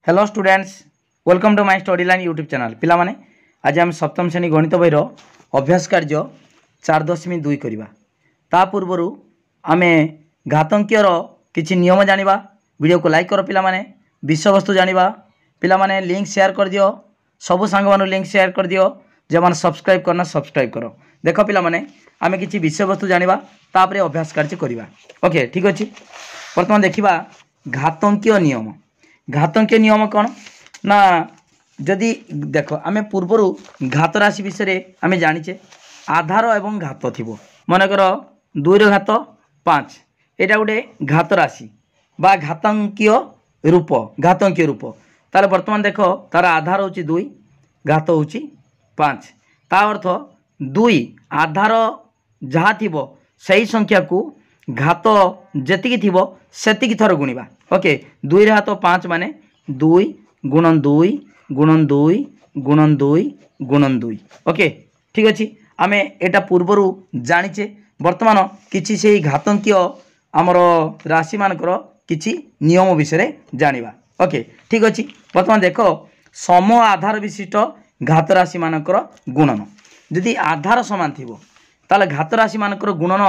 Hello students, welcome to my study line YouTube channel. पिला माने आज हम सप्तम श्रेणी गणित बहीर अभ्यास कार्य 4.2 करवा। ता पूर्व आम घातंकीयर किसी नियम जानिबा। वीडियो को लाइक करो पिला माने, विषय वस्तु जानिबा। पिला माने लिंक शेयर कर दियो, सबु सांग मानु लिंक शेयर कर दियो। जे माने सब्सक्राइब करना सब्सक्राइब करो। देखो पिला माने आम किसी विषय वस्तु जानिबा, तापरे अभ्यास कार्य करवा। ओके ठीक अच्छे। बर्तमान देखिबा घातंकीय नियम। घातंकीय नियम कौन ना, जदि देख आम पूर्वर घात राशि विषय आम जाचे आधार एवं घात थी। मनकर 2 घात 5 यहाँ गोटे घात राशि बा घातंकीय रूप तार बर्तमान देख तार आधार हूँ 2, घात हूँ 5। ता अर्थ 2 आधार जहाँ थी सही संख्या को घात जेतिकी थी सेतिकी थर गुणिबा। ओके 2 हाथ 5 माने 2 गुणन 2 गुणन 2 गुणन 2 गुणन 2। ओके ठीक अच्छे। आम एटा पूर्वर जाचे। वर्तमान किसी से घातंकीय आमर राशि मानकर किसी नियम विषय जानिबा। ओके ठीक अच्छे। वर्तमान देख सम आधार विशिष्ट घात राशि मानकर गुणन। यदि आधार समान थी ताले घात राशि मानकर गुणन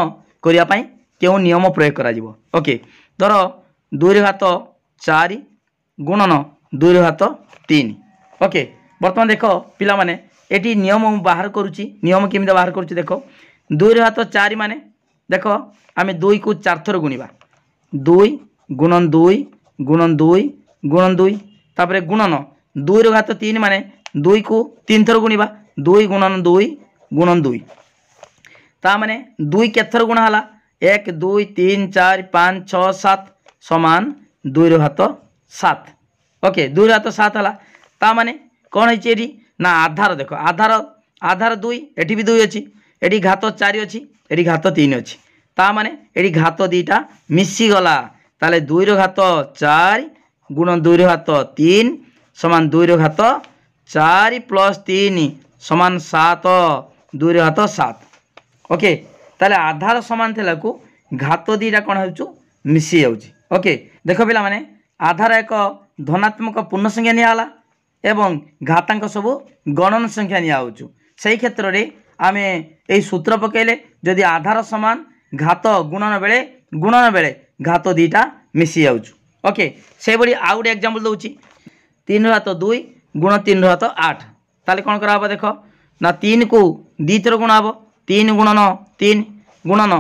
करने क्यों नियम प्रयोग करा जिवो। ओके धर 2 घात 4 गुणन 2 घात 3। ओके बर्तमान देख पिला माने एटी नियम बाहर करुच्ची। नियम केमी बाहर करुच्ची देख 2 घात 4 माने देख आम 2 को 4 थर गुणिबा। 2 गुणन 2 गुणन 2 गुणन 2 तापरे गुणन 2 घात 3 माने 2 को 3 थर गुणिबा। 2 गुणन 2 गुणन 2 ता माने 2 केथर गुणा हला 1 2 3 4 5 6 7 समान 2 घात 7। ओके 2 घात 7 हला। ता माने कौन है ना आधार देख आधार 2 एटी भी 2 अच्छी, एटी घात 4 अच्छी, एटी घात 3 अच्छी। ता माने एटी घात 2टा मिसी गला। ताले 2 घात 4 गुण 2 घात 3 समान 2 घात 4 प्लस 3 समान 7 2 घात 7। ओके ताले आधार समान थिला को घात 2टा कौन हो मिसी जाउची। ओके देख पिला माने आधार एक धनात्मक पूर्ण संख्या नियाला एवं घातांक सबू गणन संख्या नियाउचु। सही क्षेत्र रे आमे एई सूत्र पकेले जदि आधार समान घात गुणन बेले घात 2टा मिसी जाउचु। ओके से बड़ी आउ गोटे एग्जांपल दउची 3 घात 2 गुण 3 घात 8। ताले कोन करा हबो देखो ना 3 को 2 थर गुणा हबो 3 गुणन 3 गुणन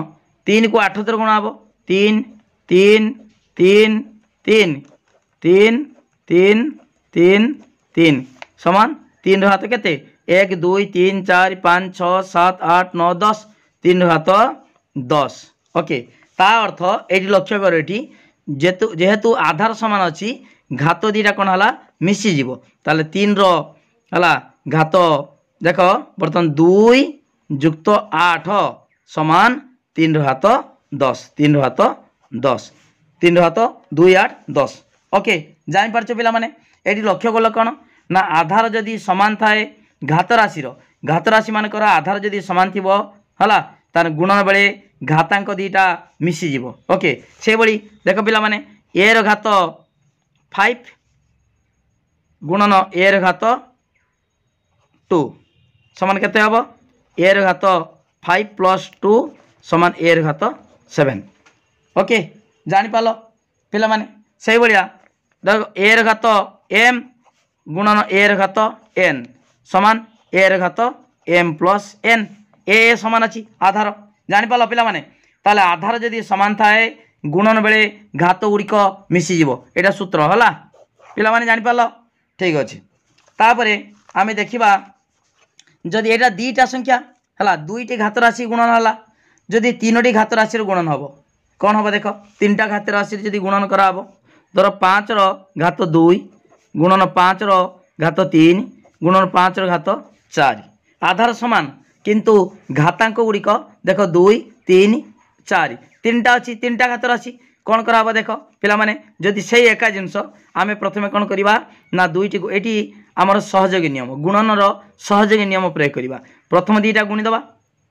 3 को 8 थर गुणा हबो 3 3 3 3 3 3 3 3 समान 3 घात केते 1 2 3 4 5 6 7 8 9 10 3 घात 10। ओके ता अर्थ एटी लक्ष्य कर एटी जेहेतु आधार समान अच्छी घात 2टा कौन हला मिसी जीवो। ताले 3 रो हला घात देख बर्तमान 2 युक्त 8 समान 3 घात 10 3 घात 10 3 घात 2 8 10। ओके जान पारछ पिला माने एटी लक्ष्य कल कौन ना आधार जदि समान थाए घात राशि मानकर आधार जदि समान थी हला तार गुणन बेले घातांक 2टा मिसी जीवो। ओके से बड़ी देख पिला माने ए रो घात 5 गुणन ए रो घात 2 समान केते हबो ए रो घात 5 प्लस 2 समान ए रो घात 7। ओके जानी पालो पिला माने सही बढ़िया देखो ए रो घात m गुणन ए रो घात n समान ए रो घात m प्लस n। ए समान अच्छी आधार जानी पालो पिला माने ताले आधार जदि समान थाए गुणन बेले घात गुड़िक मिसी जीवो एटा सूत्र हला पिला माने जानी पालो ठीक अच्छे। तापरे आमे देखिबा जदि एटा 2टा संख्या हला 2टी घात राशि गुणन हला जदि 3टी घात राशि गुणन हबो कौन हम देख 3टा घात राशि जदि गुणन करा हबो धर 5 रो घात 2 गुणन 5 रो घात 3 गुणन 5 रो घात 4 आधार समान किंतु घातांक गुड़िक देख 2 3 4 3टा अच्छी 3टा घात राशि कौन करा हबो देख पिला माने जदि से एका जिनस आमे प्रथमे कौन करिबा ना 2टी को एटी आमर सहयोगी नियम गुणन रो सहयोगी नियम प्रयोग करिबा। प्रथम 2टा गुणी दबा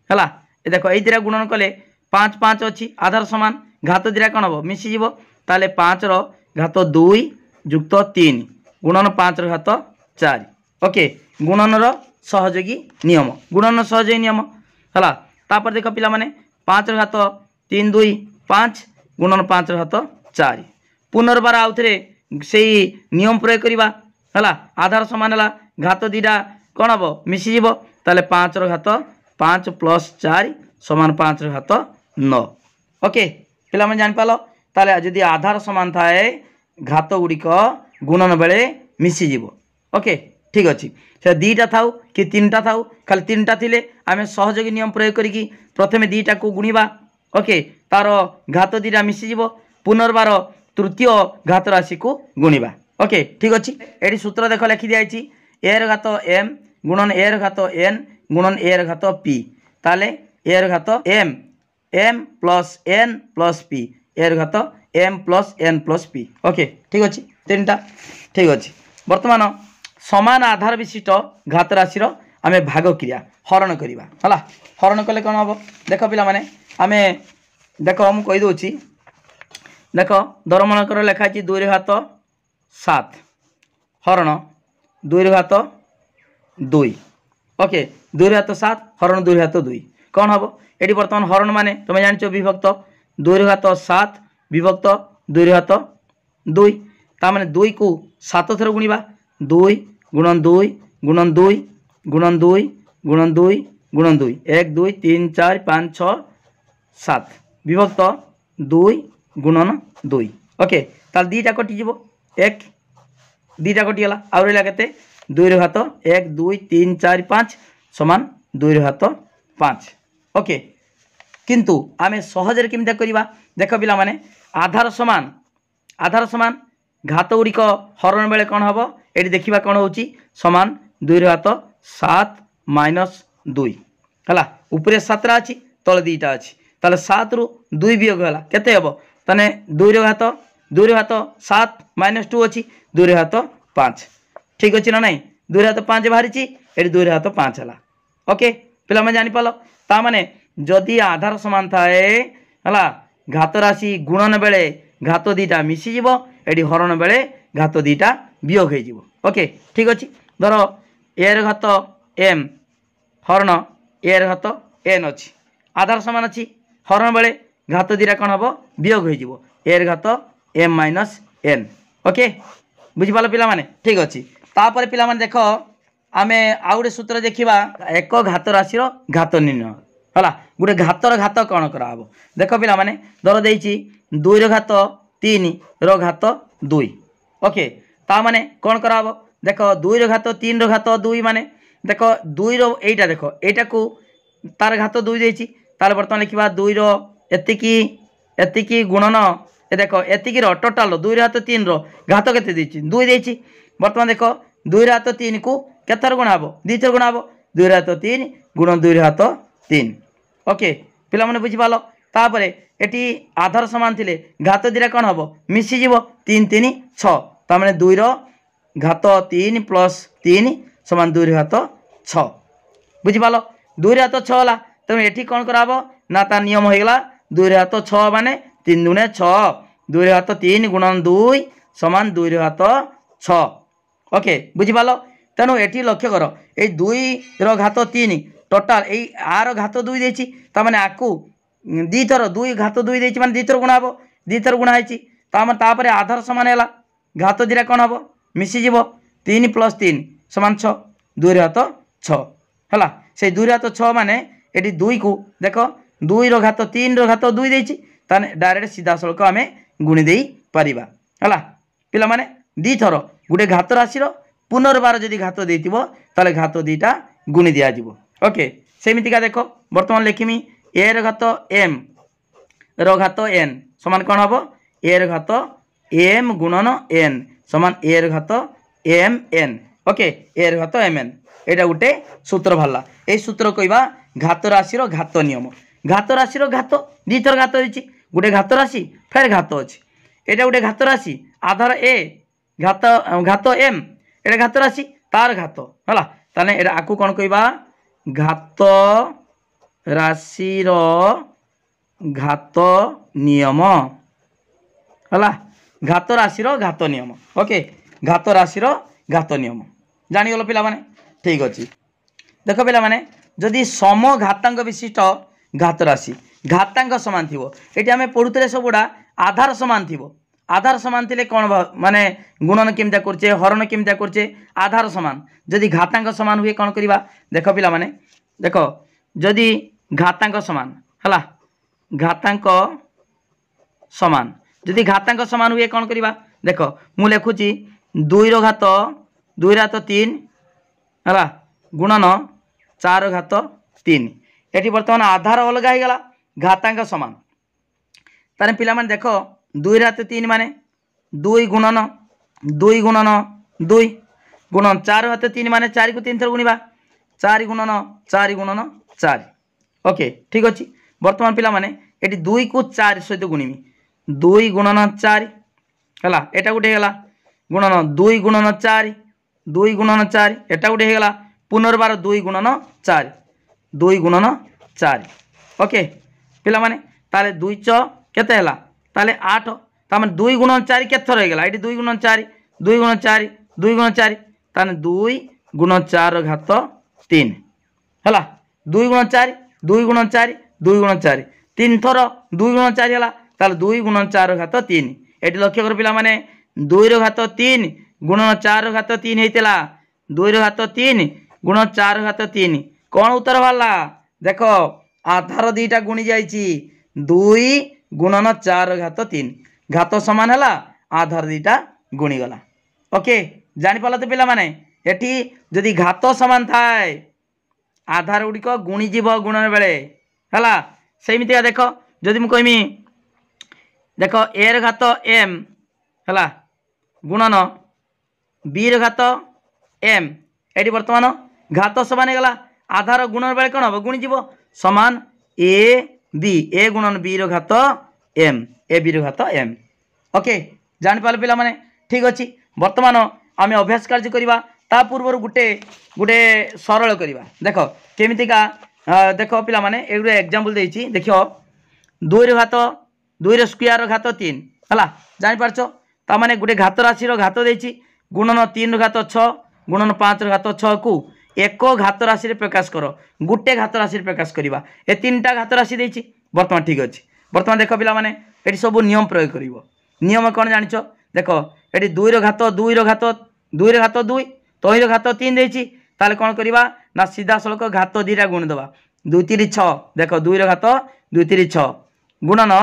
हला ए देखो ए 2टा गुणन कले 5 5 अच्छी आधार समान घात 2टा कौन हम मिसी जीवो ताले 5 रो घात 2 युक्त 3 गुणन 5 घात 4 ओके गुणनर सहयोगी नियम गुणन सहयोगी नियम है तापर देख पिला माने 5 घात 3 2 5 गुणन 5 घात 4 पुनर्बार आउ थे से नियम प्रयोग करवा है आधार सामान है घात दीटा कौन हम मिसीज ताले 5 घात 5 प्लस 4 समान 5 घात 9 ओके पिला माने जान पालो ताले जदि आधार सामान थाए घात गुड़िक गुणन बेले मिसीज ओके ठीक अच्छे से दीटा थाउ कि 3टा थाउ खाली 3टा थिले आमे सहयोगी नियम प्रयोग करिकी प्रथमे दीटा को गुणिबा ओके तार घात दीटा मिसीज पुनर्बार तृतीय घात राशि को गुणिबा ओके ठीक अच्छे ये सूत्र देख लिखि दिखाई एर घात एम गुणन एर घात एन गुणन एर घात पी ताले एर घात M M plus N plus P एर घात M plus N plus P okay ठीक अच्छे 3टा ठीक अच्छे बर्तमान समान आधार विशिष्ट घात राशि आमे भाग क्रिया हरण करवा है हरण कले कौन हम देख पिला माने आमे देख मुझे कहीदे देख दर मनकर लिखाई 2 घात 7 हरण 2 घात 2 ओके 2 घात 7 हरण 2 घात 2 कौन हम ये बर्तमान हरण माने तुम जान विभक्त 2 घात 7 विभक्त 2 घात 2 ताने 2 को 7 थर गुणा 2 गुणन 2 गुणन 2 गुणन 2 गुणन 2 गुणन 2 1 2 3 4 5 6 7 विभक्त 2 गुणन 2 ओके ताल दीटा कटिज 1 दीटा कटिगला आउ रहा के 2 घात 1 2 3 4 5 समान 2 घात 5 ओके किंतु आमे सहजरे केमिता करवा देख पिला माने आधार समान घात गुड़िक हरण बेले कौन हम ये देखा कौन हो समान 2 घात 7 माइनस 2 है उपरे 7 अच्छी तले 2टा अच्छी ताले 7 रु 2 वियोग है केते हम ताने 2 घात 7 माइनस 2 अच्छी 2 घात 5 ठीक अच्छे ना नाई 2 घात 5 बाहरी ये 2 घात 5 है ओके पिला मैं जानीपाल ताने जदि आधार समान थाए है घात राशि गुणन बेले घात 2टा मिसीज ये हरण बेले घात 2टा वियोग हो ओके ठीक अच्छे धर एर घात एम हरण एर घात एन अच्छी आधार सामान अच्छी हरण बेले घात 2टा कौन हम वियोग हो एर घात एम माइनस एन ओके बुझिपाल पिला माने ठीक अच्छे तापर पिला माने देख आमे आउ गोटे सूत्र देखा एक घात राशि घात निर्णय है गोटे घातर घात कौन करा देख पिला माने धर देइछि 2 घात 3 रो घात 2 ओके ता माने कौन करा देख 2 घात 3 रो घात 2 माने देख 2 रो एटा देख एटा को तार घात 2 देइछि ताले बर्तमान लिखिबा 2 रो एतिकी गुणन ए देख एतिकी रो टोटल 2 घात 3 रो घात केते देइछि 2 देइछि बर्तमान देख 2 घात 3 को केथर गुणा हबो 2 थर गुणा हबो 2 घात 3 गुणन 2 घात 3 ओके पिला माने बुझि पालो तापरे एटी आधार समान थिले घात 2टा कौन हम मिसीज 3 3 6 तार 2 रो घात 3 प्लस 3 समान 2 घात 6 बुझिपाल 2 घात 6 है तेणु ये कौन करा ना ता नियम होगा 2 घात 6 माने 3 दुणे 6 2 घात 3 गुणन 2 समान 2 घात 6 ओके बुझिपाल तेणु ये लक्ष्य कर ये 2 रो घात 3 टोटाल यही आर घात 2 देछि तामाने आकु 2 थर 2 घात 2 देछि माने 2 थर गुणा हबो 2 थर गुणा हैछि तापर आधार समान है घात 2टा कौन हम मिसीज 3 प्लस 3 समान 6 2 घात 6 है से 2 घात 6 माने ये 2 को देख 2 रो घात 3 रो घात 2 देछि ताने डायरेक्ट सीधा सड़क आम गुणी दे पारिबा है पिला माने 2 थर गोटे घात राशि पुनर्बार जदि घात देथिबो ताले घात 2टा गुणी दिया जिवो ओके सेमितिका देख बर्तमान लिखिमी एर घात एम रो घात एन समान कौन हम एर घात एम गुणन एन समान एर घात एम एन ओके एर घात एम एन यहाँ गोटे सूत्र बाहर ये सूत्र कहवा घात राशि घात नियम घात राशि घात 2 थर घात होती गोटे घात राशि फेर घात अच्छी यहाँ गोटे घात राशि आधार ए घात घात एम ये घात राशि तार घात है ताने आकु कौन कहवा घात राशि घात नियम है घात राशि घात नियम ओके घात राशि घात नियम जानीगल पिला माने ठीक अच्छे देख पिला माने जदि समघातांक विशिष्ट घात राशि घातांक समान थी ये आम पढ़ुते सब गुड़ा आधार समान थी आधार समान थे कौन माने गुणन केमता करचे हरण केमता करचे आधार समान जदि घातांक समान हुए कौन करवा देख पिला माने देख जदि घातांक समान है घातांक समान जदि घातांक समान हुए कौन करवा देख मु लिखुची 2 घात 2 घात 3 है गुणन 4 घात 3 ये बर्तमान आधार अलग हो गला घातांक समान तारे पिला माने देख 2 घात 3 माने 2 गुणन 2 गुणन 2 गुणन 4 घात 3 माने 4 को 3 थर गुणिबा 4 गुणन 4 ओके ठीक अच्छे बर्तमान पिला माने ये 2 को 4 सहित गुणिमी 2 गुणन 4 है एटा गोटे है गुणन 2 गुणन 4 2 गुणन 4 एटा गोटे है पुनर्बार 2 गुणन 4 2 गुणन 4 ओके पिला माने ताले 2 च केते हला ताले 8 तामे 2 गुणन 4 केते थर होइगला एटी 2 गुणन 4 2 गुणन 4 2 गुणन 4 ताने 2 गुणन 4 घात 3 हला 2 गुणन 4 2 गुणन 4 2 गुणन 4 3 थर 2 गुणन 4 हला ताले 2 गुणन 4 घात 3 एटी लक्ष्य कर पिला माने 2 घात 3 गुणन 4 घात 3 हेतिला 2 घात 3 गुणन 4 घात 3 कौन उत्तर बाहरला देख आधार दीटा गुणी जाइए 2 गुणन 4 घात 3 घात समान है आधार दीटा गुणी गला ओके जानी पाला तो पिला माने एठी जदि घात समान थाए आधार गुड़िक गुणी जीव गुणन बेले है सेमती देख जदि मु कहमी देख ए घात एम है गुणन बी घात एम ये बर्तमान घात समान हो गला आधार गुणन बेले कौन हम गुणी जीव समान ए गुणन बी घात एम ए बी घात एम ओके जापारे पिला माने ठीक अच्छे बर्तमान आम अभ्यास कार्य करवा ता पूर्व गोटे गोटे सरल करवा देख केमितिका देख पिला माने एक एग्जांपल देछि देखियो 2 घात 2 स्क्वायर घात 3 है जापारछ ता माने गोटे घात राशि घात देछि गुणन 3 घात 6 गुणन 5 घात 6 को एक घात राशि प्रकाश कर गोटे घात राशि प्रकाश करवा ए 3टा घात राशि देछि बर्तमान ठीक अच्छे बर्तमान देख पिला माने एटी सब नियम प्रयोग करिवो नियम कौन जानिछ देख ये 2 घात 2 घात 2 घात 2 3 घात 3 देछि ताले कौन करवा ना सीधा सड़क घात 2टा गुण दबा 2 3 6 देख 2 घात 2 3 6 गुणन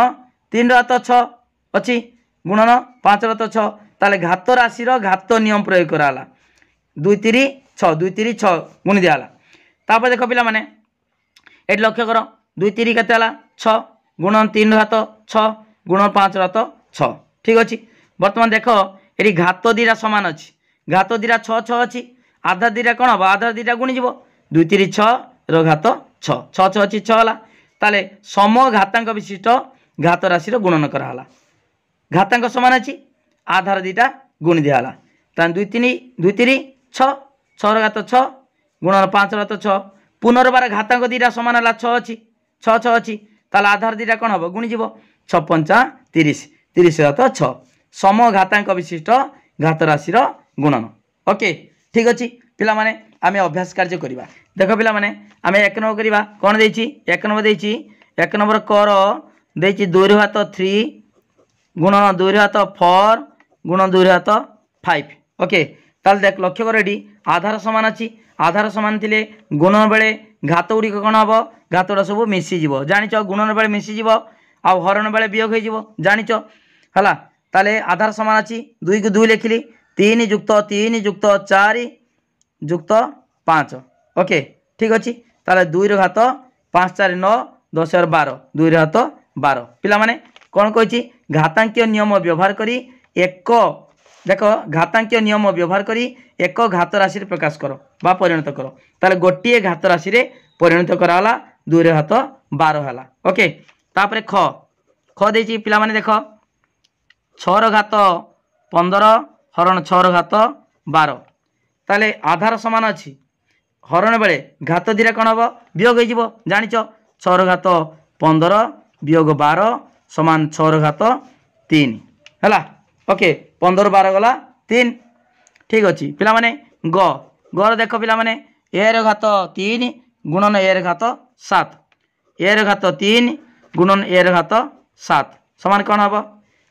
3 घात 6 अच्छी गुणन 5 घात 6 ताले घात राशि घात नियम प्रयोग कराला 2 3 6 2 3 6 गुणी दियाला तापर देख पिला माने एटी लक्ष्य कर 2 3 केते हला 6 गुणन 3 घात 6 गुणन 5 घात 6 ठीक अच्छे बर्तमान देख ये घात 2टा समान अच्छी घात 2टा 6 6 अच्छी आधार 2टा कौन हम आधार 2टा गुणी जीव 2 3 6 घात 6 6 6 अच्छी 6 है ताले सम घातांक विशिष्ट घात राशि गुणन कराला घातांक समान अच्छी आधार 2टा गुणी दिहला ताने 2 3 6 6 घात 6 गुणन 5 घात 6 पुनर्बार घातांक 2टा समान है 6 अच्छी 6 6 अच्छी ताले आधार 2टा कौन हम गुणी जीव 6 5 30 30 घात 6 सम घातांक विशिष्ट घात राशि गुणन ओके ठीक अच्छे पिला माने आमे अभ्यास कार्य करवा देख पिला माने आमे 1 नंबर करवा कौन देछि 1 नंबर देछि 1 नंबर कर देछि 2 घात 3 गुणन 2 घात 4 गुणन 2 घात 5 ओके ताल देख लक्ष्य कर एडी आधार समान अच्छी आधार समान थिले गुणन बेले घात गुड़ी कौन हम घात गुड़ा सब मिसीज जानिच गुणन बेले मिसीज आ हरण बेले वियोग हो जानिच है ताले आधार समान अच्छी 2 को 2 लिखिली 3 युक्त 3 युक्त 4 युक्त 5 ओके ठीक अच्छे ताले 2 घात 5 4 9 10 और 12 2 घात 12 पिला माने कौन कही घातांकीय नियम व्यवहार करी एक देख घातांकीय नियम व्यवहार करी एक घात राशि प्रकाश कर बा परिणत कर ताले गोटे घात राशि परिणत कराला 2 घात 12 है ओके तापरे ख ख देछि पिला माने देख 6 घात 15 हरण 6 घात 12 ताले आधार समान अच्छी हरण बेले घात 2टा कौन हम वियोग हो जानिच 6 घात 15 वियोग 12 समान 6 घात 3 है ओके 15 12 गला 3 ठीक अच्छे पिला माने ग गर देख पिला माने ए रो घात 3 गुणन ए रो घात 7 ए रो घात 3 गुणन ए रो घात 7 समान कौन हम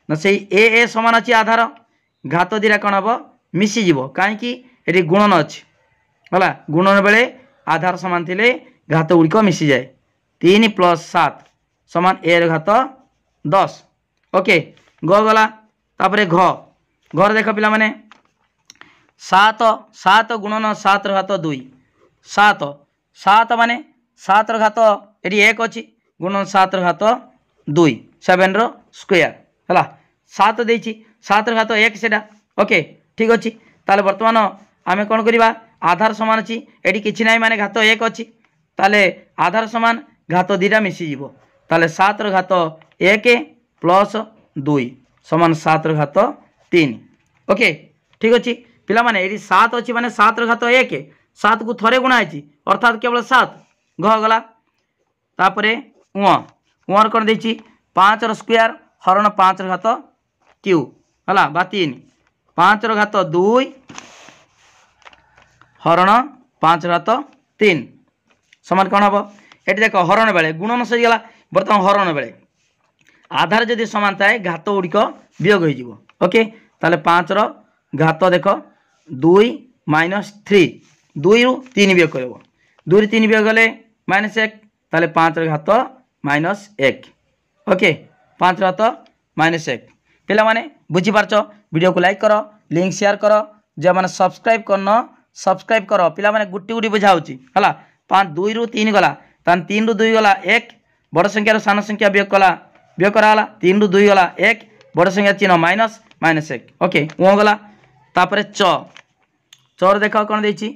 ना से ए समान अच्छी आधार घात दीटा कौन हम मिसीज कहीं ये गुणन अच्छी है गुणन बेले आधार समान थे घात गुड़िक मिसी जाए 3 + 7 समान ए रो घात 10 ओके ग गला तापरे घर देख पिला माने 7 गुणन 7 रो घात 2 7 माने 7 रो घात ये 1 अच्छी गुणन 7 रो घात 2 7 रो स्क्वायर है 7 देछि 7 रो घात 1 सेटा ओके ठीक अच्छे ताले वर्तमान आमे कौन करवा आधार समान अच्छी ये किसी ना माने घात 1 अच्छी ताले आधार समान घात दीटा मिसीज ताले 7 रो घात 1 + 2 समान 7 रो घात 3 ओके ठीक अच्छे पिला माने ये 7 अच्छी माने 7 रो घात 1 7 को थरे गुणा है अर्थात केवल 7 घ गला तापरे उर कौन देछि 5 रो स्क्वायर हरण 5 रो घात क्यू है बा 3 5 रो घात 2 हरण 5 रो घात 3 समान कौन हम ये देख हरण बेले गुणन सहीगला बर्तमान हरण बेले आधार जदि समान थाए घात गुड़िक वियोग हो ओके ताले 5 रो घात देख 2 - 3 2 रु 3 वियोग कर 2 रु 3 वियोग गले -1 ताले 5 रो घात -1 ओके 5 रो घात -1 पिला माने बुझी पारछ वीडियो को लाइक करो लिंक शेयर करो जो मैंने सब्सक्राइब करन सब्सक्राइब करो पिला माने गुटी गुटी बुझा होची हला 5 2 रु 3 गला तान 3 रु 2 गला 1 बड़ संख्या रो सान संख्या वियोग करा 3 रु 2 गला 1 बड़ संख्या चिन्ह -1 ओके वो गला तापरे चर देख कौन देछि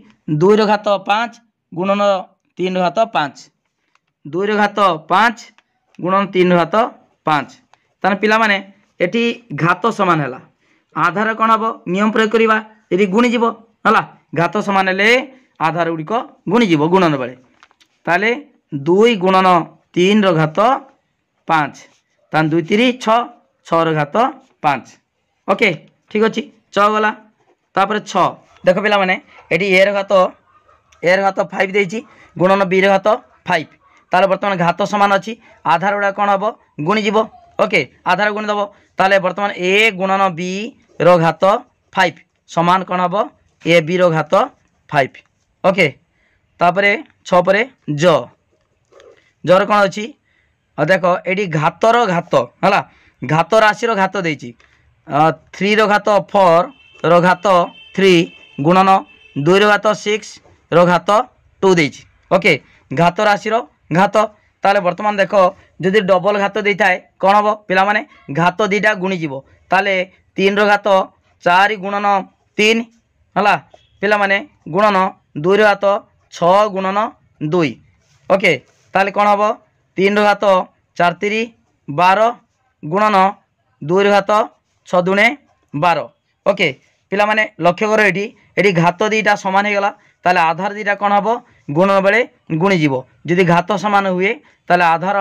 2 रो घात 5 गुणन 3 रो घात 5 2 रो घात 5 गुणन 3 रो घात 5 तान पिला माने एटी घात समान है आधार कौन हम नियम प्रयोग करवा ये गुणीज है घात समान हेले आधार गुड़िक गुणीज गुणन बेले ताले 2 गुणन 3 रो घात 5 तान 2 3 6 6 रो घात 5 ओके ठीक अच्छे गला तापर 6 देख पिला माने एटी ए रो घात 5 देछि गुणन बी रो घात 5 ताले बर्तमान घात समान अच्छी आधार गुड़ा कौन हम गुणीज ओके आधार गुणी दब ताले बर्तमान ए गुणन बी रो घात 5 समान कौन हम ए बी रो घात 5 ओके तापरे 6 परे जर कौन अच्छी देख ये घातर घात है घात राशि घात देछि 3 रो घात 4 रो घात 3 गुणन 2 रो घात 6 रो घात 2 देछि ओके घात राशि घात ताले वर्तमान देख जदि डबल घात देता है कौन हम पिला माने घात दीटा गुणीज ताले 3 रो घात 4 गुणन 3 है पिला माने गुणन 2 रो घात 6 गुणन 2 ओके ताले कौन हम 3 रो घात 4 3 12 गुणन 2 रो घात 6 दुणे 12 ओके पिला माने लक्ष्य कर ये घात दीटा समान हो गला ताले आधार दीटा कौन हम गुणन बेले गुणीज जदि घात समान हुए ताले आधार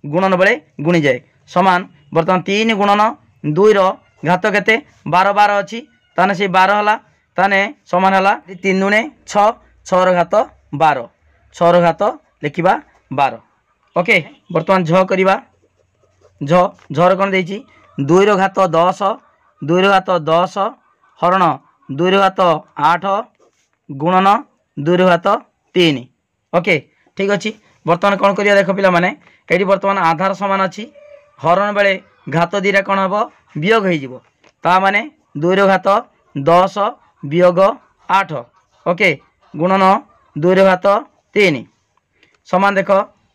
गुणन बेले गुणी जाए समान बर्तमान 3 गुणन 2 रो घात केते 12 12 अच्छी ताने से 12 है ताने समान है 3 दुणे 6 6 रो घात 12 6 रो घात लिखा 12 ओके बर्तमान झ करवा झर कौन देछि 2 रो घात 10 2 रो घात 10 हरण 2 रो घात 8 गुणन 2 रो घात 3 ओके ठीक अच्छे बर्तमान कौन करिया देख पिला माने एटी बर्तमान आधार समान अच्छी हरण बेले घात दीटा कौन हम वियोग हो माने 2 रो घात 10 वियोग 8 ओके गुणन 2 रो घात 3 समान देख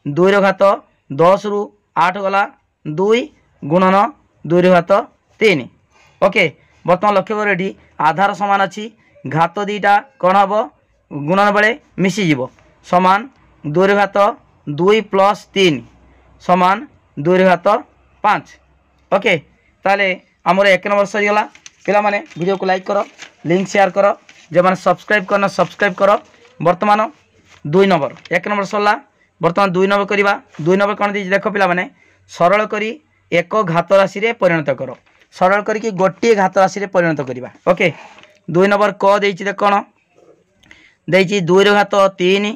2 रो घात 10 रु 8 गला 2 गुणन 2 रो घात 3 ओके बर्तमान लक्ष्य कर ये आधार समान अच्छी घात दीटा कौन हम गुणन बेले मिसीज समान 2 रो घात 2 + 3 समान 2 रो घात 5 ओके ताले आमर 1 नंबर सरीगला पिला माने वीडियो को लाइक करो लिंक शेयर करो जो मैंने सब्सक्राइब करना सब्सक्राइब करो बर्तमान 2 नंबर 1 नंबर सरला बर्तमान 2 नंबर करवा 2 नंबर कौन देख पिला माने सरल करी एक घात राशि रे परिणत करो सरल करी गोटे घात राशि रे परिणत करवा ओके दुई नंबर क देछि देख कौन देछि 2 रो घात 3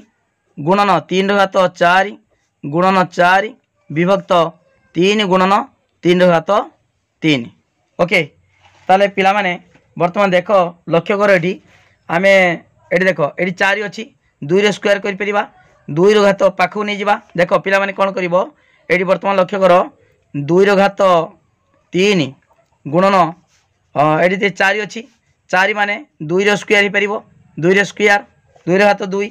गुणन 3 रो घात 4 गुणन 4 विभक्त 3 गुणन 3 रो घात 3। ओके ताले पिला माने वर्तमान देख लक्ष्य कर एठी आमे एठी देख एठी 4 अछि 2 रे स्क्वायर करि परिबा 2 रो घात पाखु नै जिबा देख पिला माने कोन करिवो एठी वर्तमान लक्ष्य कर 2 रो घात 3 गुणन एठी 4 अछि 4 माने 2 रो स्क्वायर ही परिबो 2 रो स्क्वायर 2 रो घात 2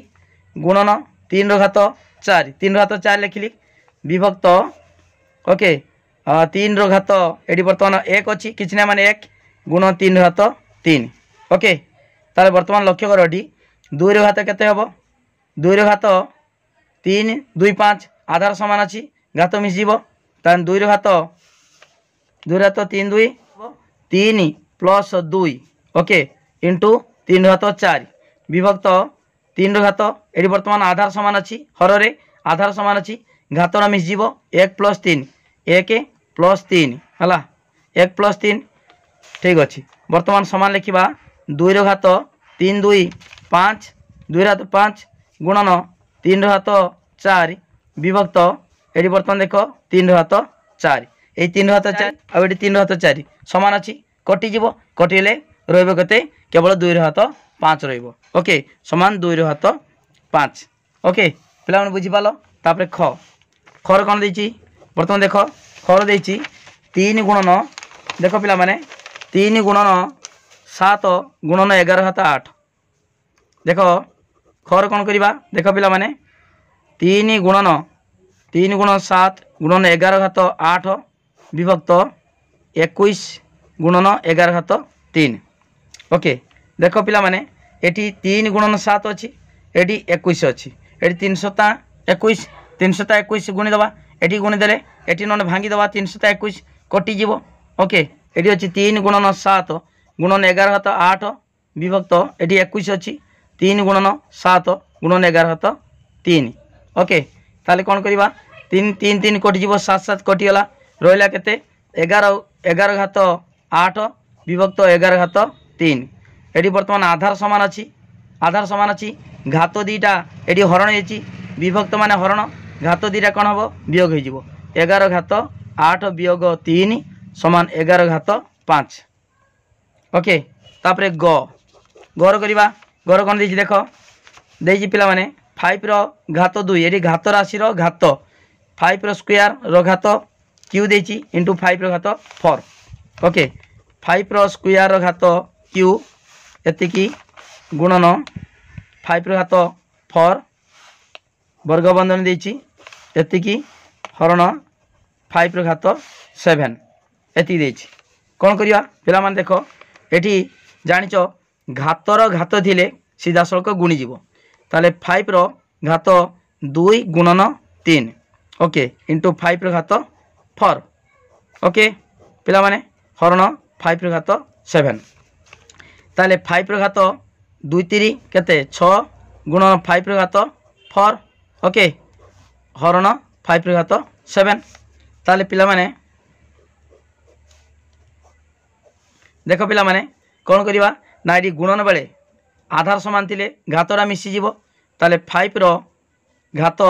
गुणन 3 रो घात 4 3 रो घात 4 लिखिली विभक्त ओके 3 रो घात एठी वर्तमान 1 अछि किछ ना माने 1 गुण 3 रो घात 3। ओके ताले वर्तमान लक्ष्य कर एठी 2 रो घात केते हबो 2 रो घात 3 2 5 आधार समान अछि घात मिस जीवो तान 2 रो घात 3 2 3 प्लस 2 ओके इंटू 3 रो घात 4 विभक्त 3 रो घात एठी वर्तमान आधार समान अछि हर रे आधार समान अछि घात न मिस जीवो 1 प्लस 3 1 प्लस 3 हला 1 प्लस 3 ठीक अच्छी वर्तमान समान लिखा 2 रो घात 3 2 5 2 रो घात 5 गुणन 3 रो घात 4 विभक्त एटी वर्तमान देख 3 रो घात 4 ये 3 रो घात 4 आ ये 3 रो घात 4 समान अच्छी कटिज कटिले रही केते केवल 2 रो घात 5 रहिबो ओके समान 2 रो घात 5। ओके पिला मन बुझी पालो तापर ख खर कोन देछि वर्तमान देख खर देछि 3 गुणन देख पिला माने 3 गुणन 7 गुणन 11 घात 8 देख खर कौन करवा देख पिला माने 3 गुणन 7 गुणन 11 घात 8 विभक्त 21 गुणन 11 घात 3। ओके देख पिला माने एटी 3 गुणन 7 अच्छी एटी 21 अच्छी एटी 321 321 गुणी दबा एटी गुणी देले एटी नने भांगी दबा 321 कटि जीवो ओके एटी अच्छी 3 गुणन 7 गुणन 11 घात 8 विभक्त एटी 21 अच्छी 3 गुणन 7 गुणन 11 घात 3। ओके ताले कौन करवा 3 3 3 कटि जीवो 7 7 कटिगला रहा केते 11 घात 8 विभक्त 11 घात 3 एटी वर्तमान आधार समान अच्छी घात दीटा एटी हरण होती विभक्त माने हरण घात दीटा कौन हम वियोग हो 11 घात 8 वियोग 3 समान 11 घात 5। ओके तापरे गर करवा गर कौन देख देख देजी पिला माने 5 रो घात 2 ये घात राशि रो घात 5 रो स्क्वायर रो घात क्यू देची इंटू 5 रो घात 4 ओके 5 रो स्क्वायर रो घात क्यू एतिकी गुणन 5 रो घात 4 वर्ग बंधन देची एतिकी हरण 5 रो घात 7 एति देची कौन करिया पिला मान देखो एठी जानिच घातर घात थिले सीधा सड़क गुणी जीवो ताले 5 रो घात 2 गुणन 3 ओके इंटू 5 रो घात 4 ओके पिला माने हरण 5 रो घात 7 ताले 5 रो घात 2 3 केते 6 गुणन 5 रो घात 4 ओके हरण 5 रो घात 7 ताले पिला माने देख पिला माने कौन करवा ना ये गुणन बेले आधार समान थिले घातरा मिसी जीवो ताले 5 रो घात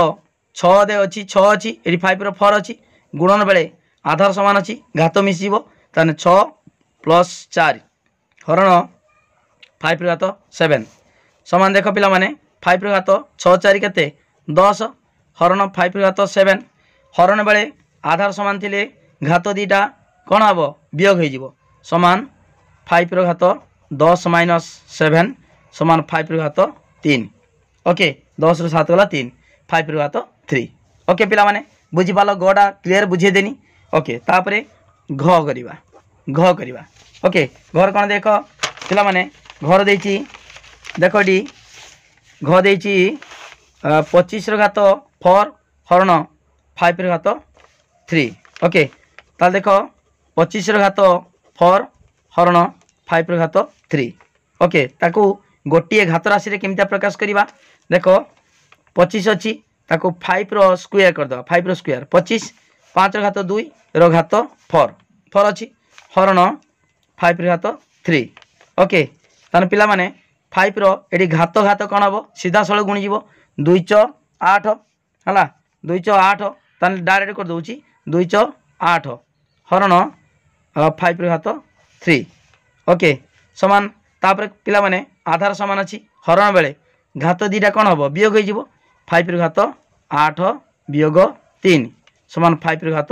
6 दे अच्छी 6 अच्छी ये 5 रो 4 अच्छी गुणन बेले आधार समान अच्छी घात मिसी जीवो ताने 6 प्लस 4 हरण 5 रो घात 7 समान देख पिला माने 5 रो घात 6 4 केते 10 हरण 5 रो घात 7 हरण बेले आधार समान थिले घात दीटा कौन हम वियोग हो समान 5 रो घात 10 माइनस 7 समान 5 रो घात 3 ओके 10 रो 7 गला 3 5 रो घात 3 ओके पिला माने बुझी पालो गोडा क्लियर बुझे देनी ओके तापरे घ करवा ओके घर कौन देख पिला माने घर देची देखो डी घ देची 25 रो घात 4 हरण 5 रो घात 3 ओके ताल देख 25 रो घात 4 हरण 5 रो घात 3 ओके ताकू गोटे घात राशि केमिता प्रकाश करवा देख 25 अच्छी ताकू 5 रो स्क्वायर कर दो 5 रो स्क्वायर 25 5 रो घात 2 रो घात 4 4 अच्छी हरण 5 रो घात 3 ओके ताने पिला माने 5 रो एडी घात घात कौन हम सीधा सड़क गुणी जीव 2 × 8 है 2 × 8 ताने डायरेक्ट कर दूची 2 × 8 हरण 5 रो घात 3 ओके समान तापर पिला माने आधार समान अच्छी हरण बेले घात दीटा कौन हम वियोग हो 5 रो घात 8 वियोग 3 समान 5 रो घात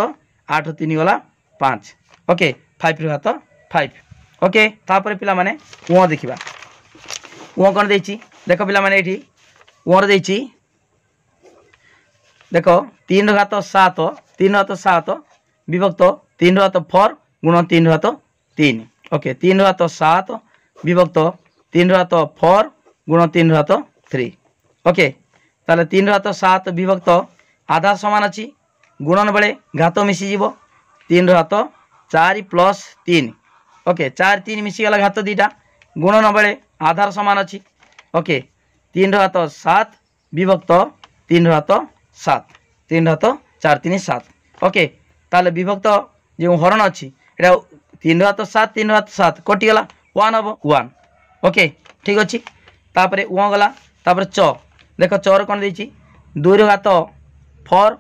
8 3 गला 5 ओके 5 रो घात 5 ओके तापर पिला माने उँ देखा उँ कौन देख पिला माने ये उँ देख देख 3 रो घात 7 3 रो घात 7 विभक्त 3 रो घात 4 गुण 3 रो घात 3 ओके 3 रो घात 7 विभक्त 3 रो घात 4 गुण 3 रो घात 3 ओके ताले 3 रो घात 7 विभक्त आधार समान अच्छी गुणन बेले घात मिसीज 3 रो घात 4 + 3 ओके 4 3 मिसीगला घात दीटा गुणन बेले आधार समान अच्छी ओके 3 रो घात 7 विभक्त 3 रो घात 7 3 रो घात 4 3 7 ओके ताले विभक्त जो हरण अच्छी एटा 3 रो घात 7 3 रो घात 7 कटिगला 1 हम 1 ओके ठीक अच्छे तापर उँ गला तापर च देख चर कौन देती 2 रो घात 4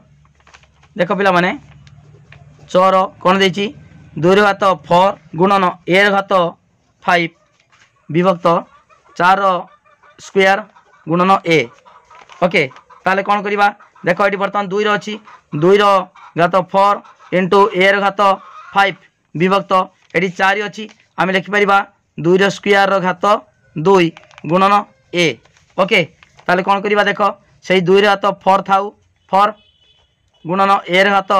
देख पिला माने चर कौन देती 2 रो घात 4 गुणन ए रो घात 5 विभक्त 4 स्क्वायर गुणन ए ओके ताले कौन करवा देख ये बर्तमान 2 रो अच्छी 2 रो घात 4 इंटू ए रो घात 5 विभक्त ये 4 अच्छी आम लिखिपर 2 रो स्क्वायर रो घात 2 गुणन ए ओके ताले कौन करवा देख से 2 रो घात 4 थाउ 4 गुणन ए रो घात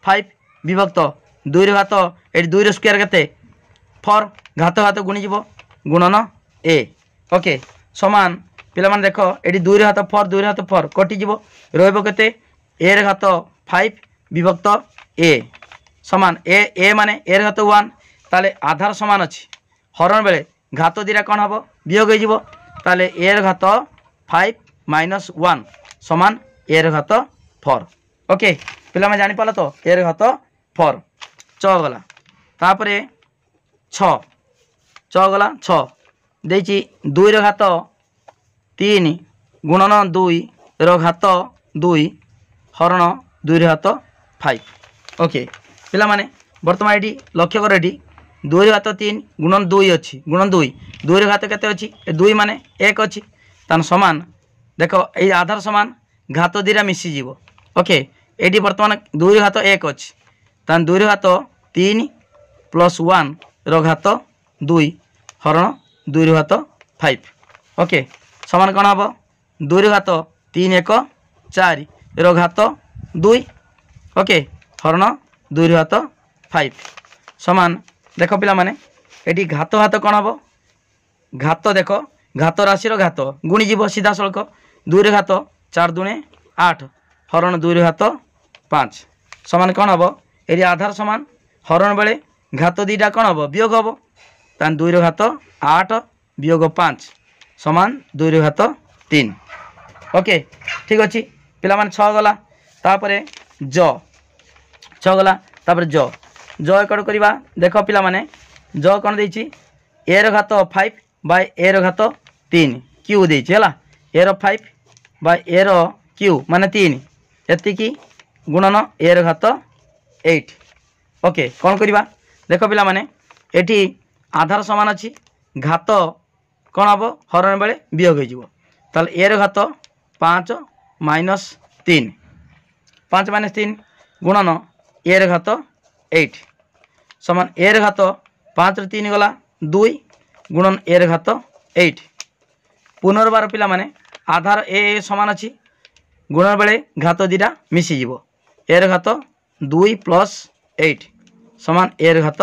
5 विभक्त 2 रो घात ये 2 रो स्क्वायर केते 4 घात घात गुणी जीव गुणन ए ओके समान पिला माने देख ये 2 रो घात 4 2 रो घात 4 कटिजीव रहिबो केते ए रो घात 5 विभक्त ए समान ए माने ए रो घात 1 ताले आधार समान अच्छी हरण बेले घात दीटा कौन हम वियोग हो ताले ए रो घात 5 - 1 समान ए रो घात 4 ओके पिला में जानी पाला तो ए रो घात 4 च गला तापरे 6 च गला 6 देची 2 रो घात 3 गुणन 2 रो घात 2 हरण 2 रो घात 5 ओके पिला माने वर्तमान ये लक्ष्य कर ये 2 रो घात 3 गुणन 2 अच्छी गुणन 2 2 रो घात केते अच्छी 2 माने 1 अच्छी तान समान देख ये आधार समान घात दीटा मिसीज ओके ये बर्तमान 2 रो घात 1 अच्छी तान 2 रो घात 3 + 1 रो घात 2 हरण 2 रो घात 5 ओके समान कौन हम 2 रो घात 3 1 4 रो घात 2 ओके हरण 2 रो घात 5 समान देख पिला माने ये घात घात कौन हम घात देख घात राशि घात गुणी जीव सीधा सड़क 2 रो घात 4 दूने 8 हरण 2 रो घात 5 समान कौन हम ये आधार समान हरण बेले घात दीटा कौन हम वियोग हम तान 2 रो घात 8 वियोग 5 समान 2 रो घात 3 ओके ठीक अच्छे पिला माने 6 गला तापर ज गला तापर ज एकड़ करवा देख पिला माने ज कौन देती ए रो घात 5 बाय ए रो घात 3 क्यू देती है ए रो 5 बाय ए रो क्यू माने 3 एतिकी गुणन ए रो घात 8 ओके कौन करवा देख पिला माने एटी आधार समान अच्छी घात कौन हम हरण बेले वियोग हो ताले ए रो घात 5 - 3 5 - 3 गुणन ए रो घात 8 समान ए रो घात 5 रो 3 गला 2 गुणन ए रो घात 8 पुनर्बार पिला माने आधार ए समान अच्छी गुणन बेले घात दीटा मिसीज ए रो घात 2 + 8 समान ए रो घात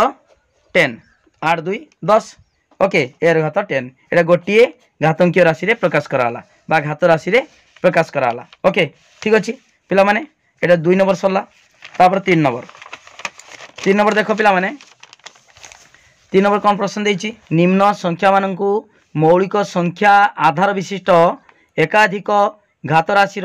10 8 2 10 ओके ए रो घात 10 एटा गोटे घातंकीय राशि रे प्रकाश कराला बा घात राशि रे प्रकाश कराला ओके ठीक अच्छे पिला माने एटा 2 नंबर सरला तापर 3 नंबर देख पिला माने 3 नंबर कौन प्रश्न देछि निम्न संख्या मानकु मौलिक संख्या आधार विशिष्ट एकाधिक घात राशि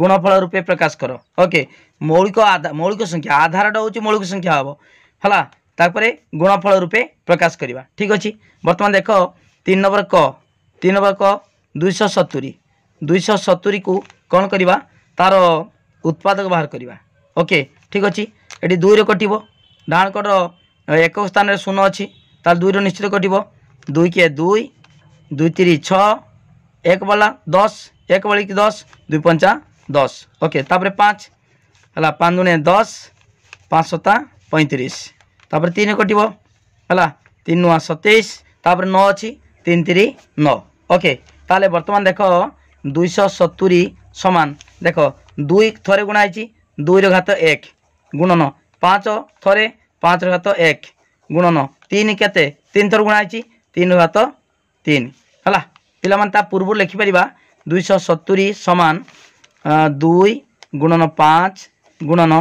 गुणफल रूपे प्रकाश कर ओके मौलिक संख्या आधारटा हूँ मौलिक संख्या हम है तापर गुणफल रूपे प्रकाश करवा ठीक अच्छे बर्तमान देख तीन नंबर क 270 270 को कौन करवा तार उत्पादक बाहर करवा। ओके ठीक अच्छे ये 2 रे कटिब डाण कड़ एक स्थान में शून्य अच्छी तार 2 रे निश्चित कटिब 2 के 2 2 3 6 एक बला 10 एक बड़ी 10 2 पंचा 10। ओके तापर 5 है 5 दुणे 10 5 सता 35 तापर 3 कटिब है 3 नुआ 27 तापर 9 अच्छी 3 3 9। ओके ताले बर्तमान देख 270 समान देख 2 थरे गुणा है 2 रे घात 1 गुणन 5 थरे 5 रे घात 1 गुणन 3 केते 3 थर गुणा है 3 रे घात 3 है पिला मान ता पूर्व लिखिपर 270 समान 2 गुणन 5 गुणन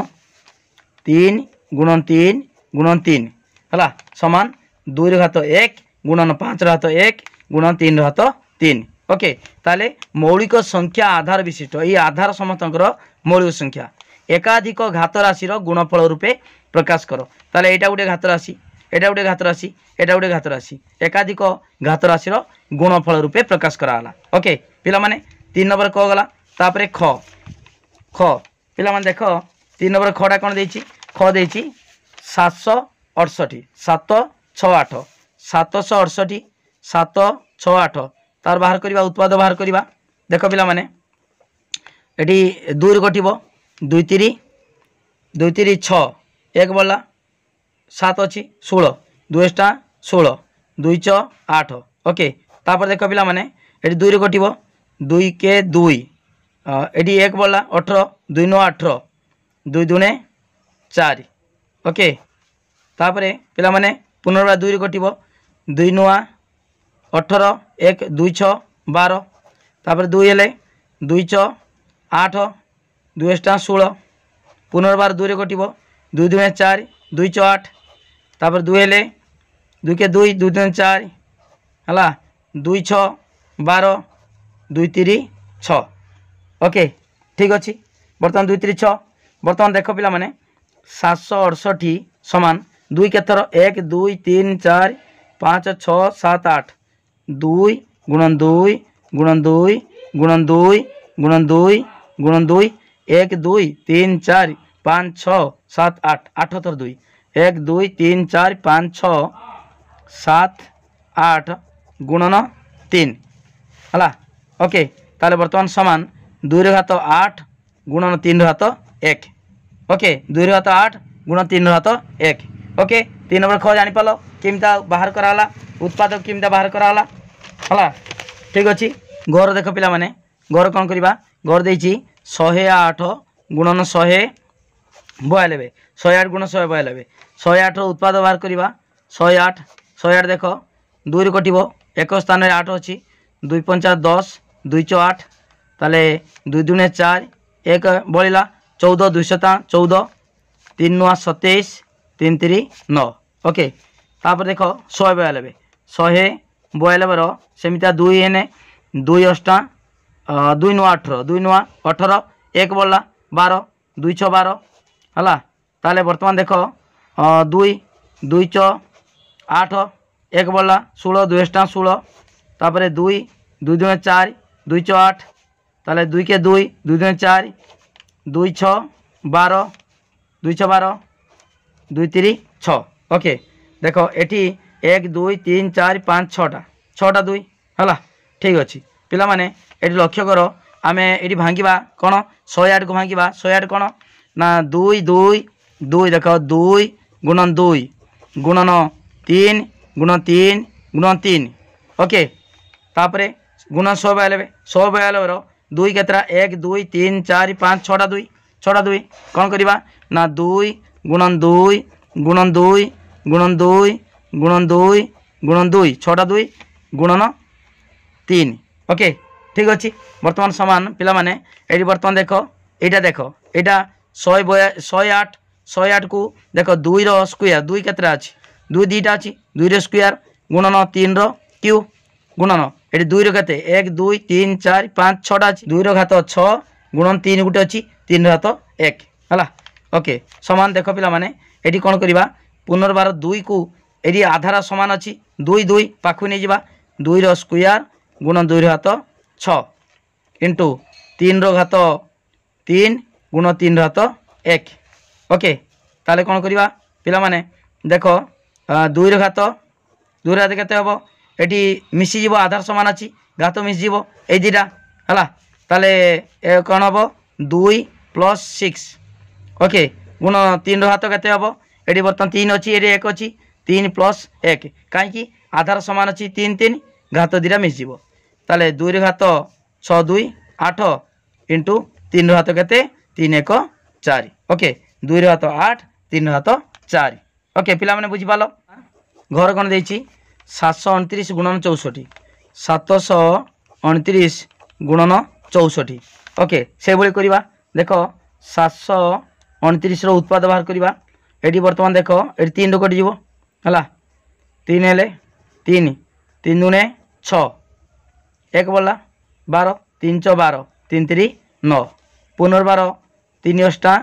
3 गुणन 3 गुणन 3 है समान 2 रे घात 1 गुणन 5 रे घात 1 गुणन 3 रे घात 3। ओके ताले मौलिक संख्या आधार विशिष्ट ये आधार समस्तंकर मौलिक संख्या एकाधिक घात राशि गुणफल रूपे प्रकाश कर ताले एटा गोटे घात राशि एटा गोटे घात राशि एटा गोटे घात राशि एकाधिक घात राशि गुणफल रूपे प्रकाश कराला। ओके पिला माने 3 नंबर क गला तापरे ख ख पिला माने देख 3 नंबर खटा कौन देछि ख देछि 768 7 6 8 768 7 6 8 तार बाहर करवा उत्पाद बाहर करवा देख पिला माने एटी 2 रे कटिब 2 3 6 एक बला 7 अच्छी 16 2 टा 16 2 6 8। ओके तापर देख पिला माने एटी 2 रे कटिब 2 के 2 एटी एक बला 18 2 9 18 2 दुणे 4। ओके तापरे पिला माने पुनर्बार 2 रे कटिब 2 9 18 1 2 6 12 तापर 2 हेले 2 6 8 2 टा 16 पुनर्बार 2 रे कटिब 2 दुणे 4 2 6 8 तापर 2 हेले 2 के 2 2 दुणे 4 है 2 6 12 2 3 6। ओके ठीक अच्छे बर्तमान 2 3 6 बर्तमान देख पिला माने 768 समान 2 के थर 1 2 3 4 5 6 7 8 2 गुणन 2 गुणन 2 गुणन 2 गुणन 2 गुणन 2 1 2 3 4 5 6 7 8 8 थर 2 1 2 3 4 5 6 7 8 गुणन 3 है। ओके ताले बर्तमान समान 2 रे घात 8 गुणन 3 रे घात 1। ओके 2 रे घात 8 गुणन 3 रे घात 1। ओके 3 नंबर ख जानी पालो किमता बाहर कराला उत्पादक किमता बाहर कराला है ठीक अच्छे। घर देख पिला माने घर कौन करवा घर देछि 108 गुणन 100 92 108 गुण 100 92 108 उत्पाद बाहर करवा 108 देख 2 रे कटिब एक स्थान में 8 अच्छी 2 पंचा 10 2 6 8 ताले 2 दुणे 4 एक बलिला 14 2 7 14 3 9 27 3 3 9। ओके तापर देख 192 192 सेमिता 2 हेने 2 8 2 9 18 2 9 18 एक बल्ला 12 2 6 12 है ताले बर्तमान देख 2 2 6 8 एक बल्ला 16 2 टा 16 तापर 2 2 दुणे 4 2 6 8 ताले 2 के 2 2 दुणे 4 2 6 12 2 6 12 2 3 6। ओके देख एटी 1 2 3 4 5 6टा 2 है ठीक अच्छे पिला माने एटी लक्ष्य कर आम ये भांगा कौन 108 को भांगा 108 कौन ना 2 2 2 देख 2 गुणन 2 गुणन 3 गुणन 3 गुणन 3। ओके तापरे गुणन 192 2 केतरा 1 2 3 4 5 6टा 2 कौन करवा ना 2 गुणन 2 गुणन 2 गुणन 2 गुणन 2 गुणन 2 6टा 2 गुणन 3। ओके ठीक अच्छे बर्तमान समान पिला माने ये बर्तमान देख यहाँ 108 को देख 2 रो स्क्वायर 2 केतरा अच्छी 2 2टा अच्छी 2 रो स्क्वायर गुणन 3 रो क्यू गुणन ये 2 रो केते 1 2 3 4 5 6टा अच्छी 2 रो घात 6 गुणन 3 गुटे अच्छी 3 रो घात 1 है। ओके समान देख पिला माने ये कौन करवा पुनर्बार 2 को ये आधार समान अच्छी 2 2 पाखु नहीं जा 2 रो स्क्वायर गुण 2 रो घात 6 इंटू 3 रो घात 3 गुण 3 रो घात 1। ओके ताले कौन करवा पिला माने देख 2 रो घात 2 रो घात केते हबो एटी मिसी जीवो आधार समान अछि घात मिसी जीवो ए दिटा हला ताले ए कौन हबो 2 प्लस 6 ओके गुण 3 रो घात केते हबो एटी बर्तन 3 अछि एटी 1 अछि 3 प्लस 1 काई आधार समान अच्छी 3 3 घात दीटा मिसଯିव ताले 2 रो घात 6 2 8 इंटू 3 रो घात केते 3 1 4 ओके 2 रो घात 8 3 रो घात 4 ओके पिला माने बुझी पालो घर कोन देछि 729 गुणन 64 729 गुणन 64 ओके से बोली करबा देखो 729 रो उत्पाद बाहर करबा एटी वर्तमान देखो एटी 3 रो कटि जीवो हला 3 हेले 3 3 दुने 6 1 बोला 12 3 6 12 3 3 9 पुनर्बार 3 अष्टा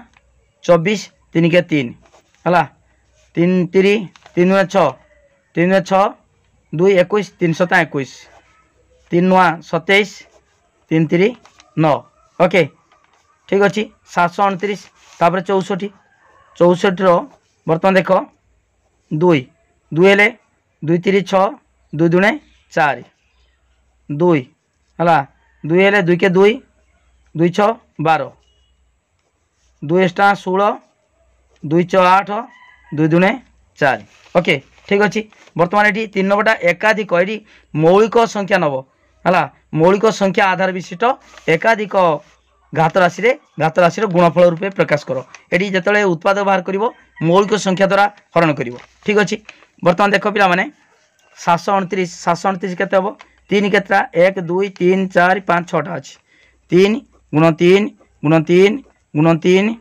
24 3 के 3 हला 3 3 3 दुने 6 3 दुने 6 2 21 3 7 21 3 9 27 3 3 9 ओके ठीक अच्छे 729 तापर 64 64 रो बर्तमान देख 2 2 हेले 2 3 6 2 दुणे 4 2 हला 2 हेले 2 के 2 2 6 12 2 एक्स्ट्रा 16 2 6 8 2 दुणे 4 ओके ठीक अच्छे बर्तमान ये 3 नंबरटा एकाधिक ये मौलिक संख्या नब है मौलिक संख्या आधार विशिष्ट एकाधिक घात राशि गुणफल रूपे प्रकाश कर ये जिते उत्पाद बाहर कर मौलिक संख्या द्वारा हरण कर ठीक अच्छे बर्तमान देख पिला माने 729 केते हबो 3 केतरा 1 2 3 4 5 6 टा अछि 3 गुण 3 गुण 3 गुण 3